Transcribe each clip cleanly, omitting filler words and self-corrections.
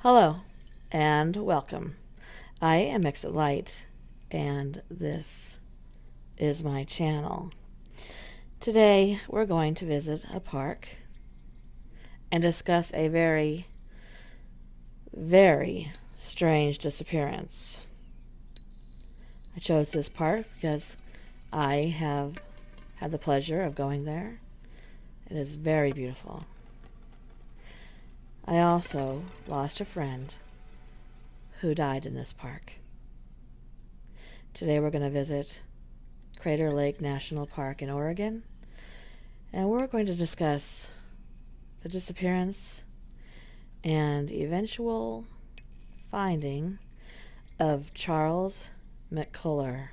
Hello and welcome. I am Exit Light and this is my channel. Today we're going to visit a park and discuss a very, very strange disappearance. I chose this park because I have had the pleasure of going there. It is very beautiful. I also lost a friend who died in this park. Today we're going to visit Crater Lake National Park in Oregon, and we're going to discuss the disappearance and eventual finding of Charles McCullar.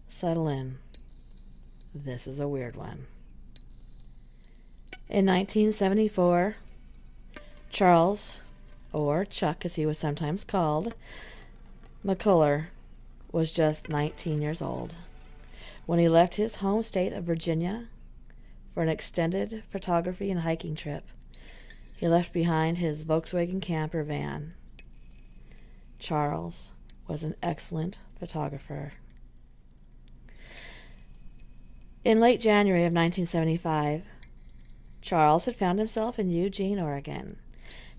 Settle in. This is a weird one. In 1974, Charles, or Chuck as he was sometimes called, McCullar was just 19 years old when he left his home state of Virginia for an extended photography and hiking trip. He left behind his Volkswagen camper van. Charles was an excellent photographer. In late January of 1975, Charles had found himself in Eugene, Oregon.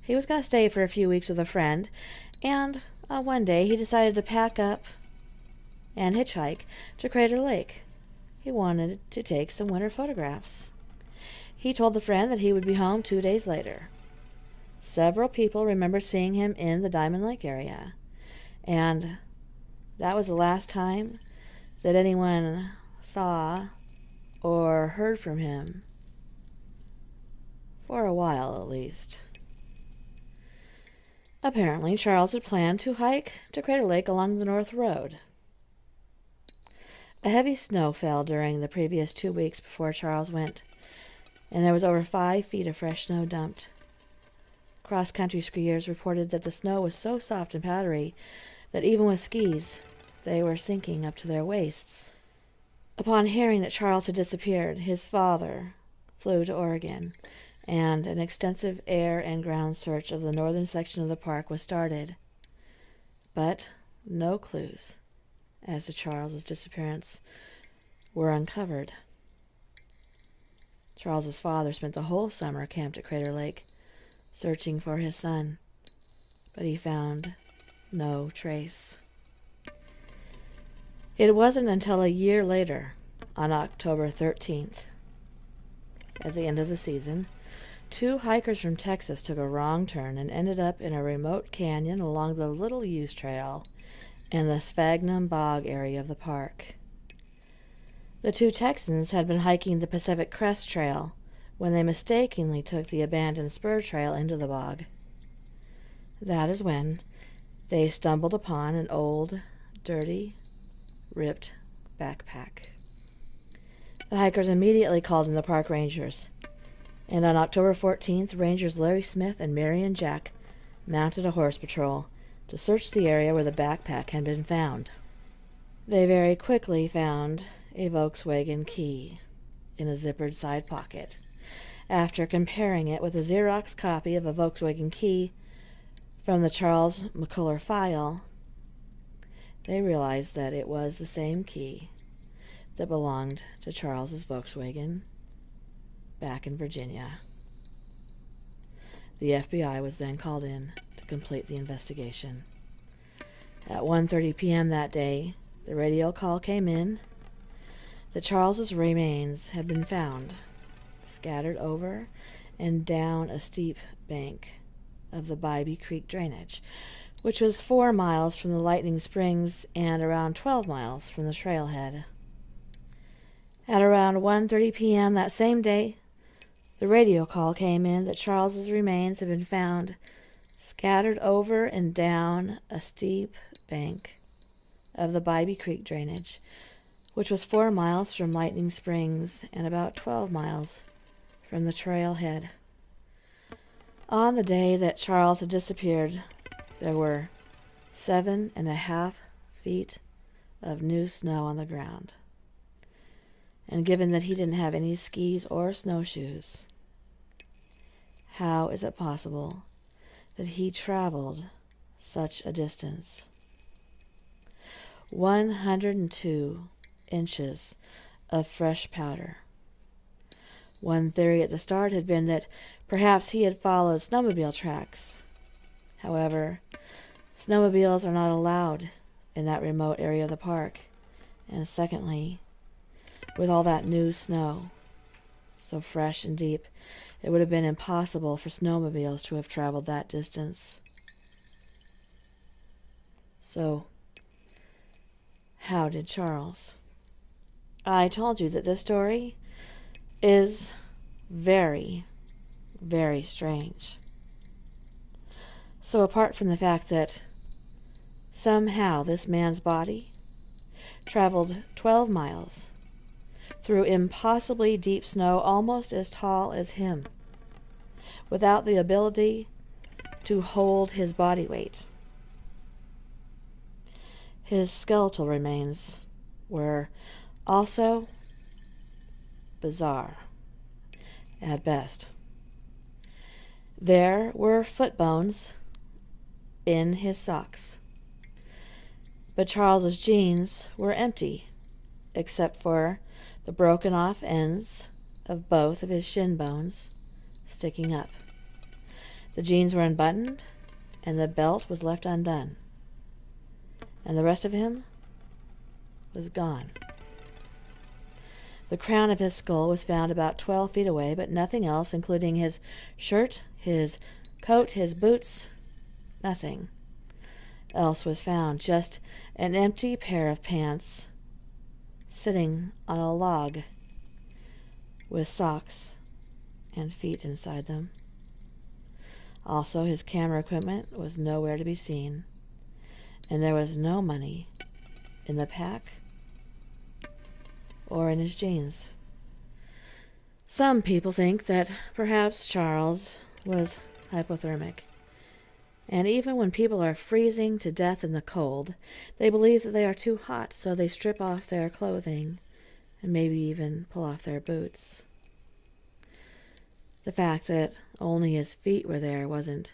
He was going to stay for a few weeks with a friend, and one day he decided to pack up and hitchhike to Crater Lake. He wanted to take some winter photographs. He told the friend that he would be home 2 days later. Several people remember seeing him in the Diamond Lake area, and that was the last time that anyone saw or heard from him. For a while, at least. Apparently, Charles had planned to hike to Crater Lake along the North Road. A heavy snow fell during the previous 2 weeks before Charles went, and there was over 5 feet of fresh snow dumped. Cross-country skiers reported that the snow was so soft and powdery that even with skis, they were sinking up to their waists. Upon hearing that Charles had disappeared, his father flew to Oregon, and an extensive air and ground search of the northern section of the park was started. But no clues as to Charles's disappearance were uncovered. Charles's father spent the whole summer camped at Crater Lake, searching for his son, but he found no trace. It wasn't until a year later, on October 13th, at the end of the season, 2 hikers from Texas took a wrong turn and ended up in a remote canyon along the Little Use Trail in the Sphagnum Bog area of the park. The 2 Texans had been hiking the Pacific Crest Trail when they mistakenly took the abandoned spur trail into the bog. That is when they stumbled upon an old, dirty, ripped backpack. The hikers immediately called in the park rangers, and on October 14th, Rangers Larry Smith and Marion Jack mounted a horse patrol to search the area where the backpack had been found. They very quickly found a Volkswagen key in a zippered side pocket. After comparing it with a Xerox copy of a Volkswagen key from the Charles McCullar file, they realized that it was the same key that belonged to Charles's Volkswagen back in Virginia. The FBI was then called in to complete the investigation. At 1:30 p.m. that day, the radio call came in that Charles's remains had been found, scattered over and down a steep bank of the Bybee Creek drainage, which was 4 miles from the Lightning Springs and around 12 miles from the trailhead. At around 1:30 p.m. that same day, the radio call came in that Charles's remains had been found scattered over and down a steep bank of the Bybee Creek drainage, which was 4 miles from Lightning Springs and about 12 miles from the trailhead. On the day that Charles had disappeared, there were 7.5 feet of new snow on the ground. And given that he didn't have any skis or snowshoes, how is it possible that he traveled such a distance. 102 inches of fresh powder. One theory at the start had been that perhaps he had followed snowmobile tracks. However, snowmobiles are not allowed in that remote area of the park. And secondly, with all that new snow, so fresh and deep, it would have been impossible for snowmobiles to have traveled that distance. So, how did Charles? I told you that this story is very, very strange. So apart from the fact that somehow this man's body traveled 12 miles through impossibly deep snow almost as tall as him, without the ability to hold his body weight. His skeletal remains were also bizarre at best. There were foot bones in his socks, but Charles's jeans were empty, except for the broken off ends of both of his shin bones sticking up. The jeans were unbuttoned, and the belt was left undone. And the rest of him was gone. The crown of his skull was found about 12 feet away, but nothing else, including his shirt, his coat, his boots, nothing else was found. Just an empty pair of pants sitting on a log with socks and feet inside them. Also, his camera equipment was nowhere to be seen, and there was no money in the pack or in his jeans. Some people think that perhaps Charles was hypothermic, and even when people are freezing to death in the cold, they believe that they are too hot, so they strip off their clothing and maybe even pull off their boots. The fact that only his feet were there wasn't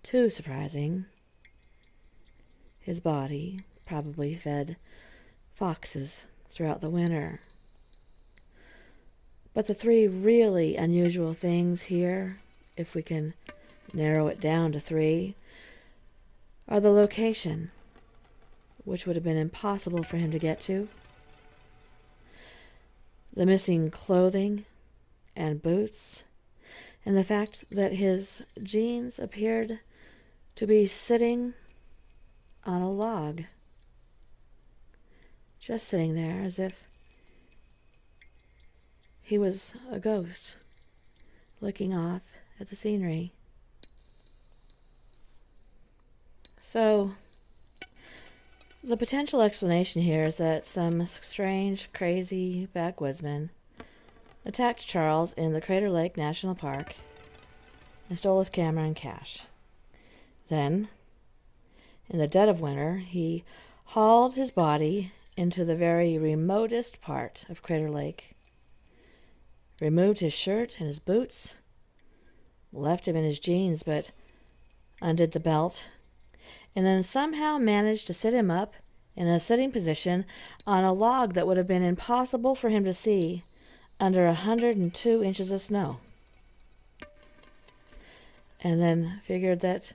too surprising. His body probably fed foxes throughout the winter. But the three really unusual things here, if we can narrow it down to three, are the location, which would have been impossible for him to get to, the missing clothing and boots, and the fact that his jeans appeared to be sitting on a log, just sitting there as if he was a ghost looking off at the scenery. So, the potential explanation here is that some strange, crazy backwoodsman attacked Charles in the Crater Lake National Park and stole his camera and cash. Then, in the dead of winter, he hauled his body into the very remotest part of Crater Lake, removed his shirt and his boots, left him in his jeans, but undid the belt, and then somehow managed to sit him up in a sitting position on a log that would have been impossible for him to see under 102 inches of snow. And then figured that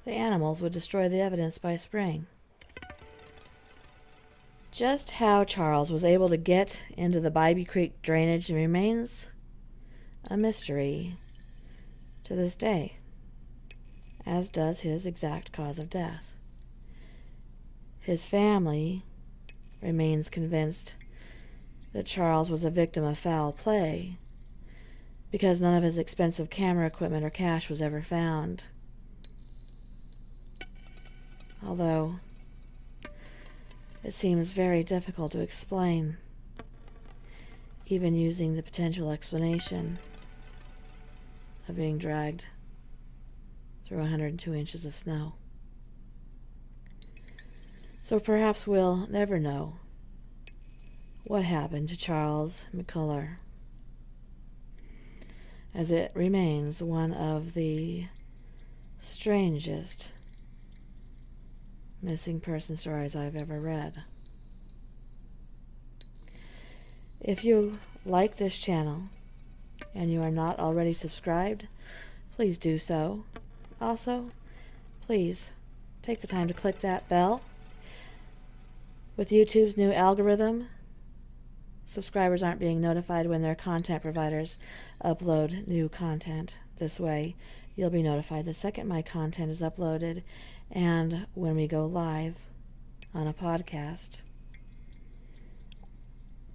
the animals would destroy the evidence by spring. Just how Charles was able to get into the Bybee Creek drainage remains a mystery to this day, as does his exact cause of death. His family remains convinced that Charles was a victim of foul play because none of his expensive camera equipment or cash was ever found. Although it seems very difficult to explain, even using the potential explanation of being dragged through 102 inches of snow. So perhaps we'll never know what happened to Charles McCullagh, as it remains one of the strangest missing person stories I've ever read. If you like this channel and you are not already subscribed, please do so. Also, please take the time to click that bell. With YouTube's new algorithm, subscribers aren't being notified when their content providers upload new content. This way, you'll be notified the second my content is uploaded and when we go live on a podcast.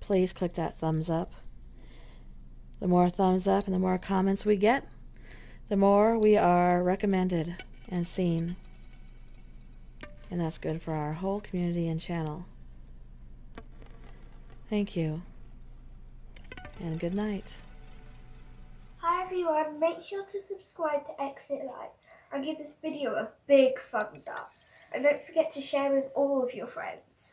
Please click that thumbs up. The more thumbs up and the more comments we get, the more we are recommended and seen. And that's good for our whole community and channel. Thank you. And good night. Hi everyone, make sure to subscribe to Exit Live and give this video a big thumbs up. And don't forget to share with all of your friends.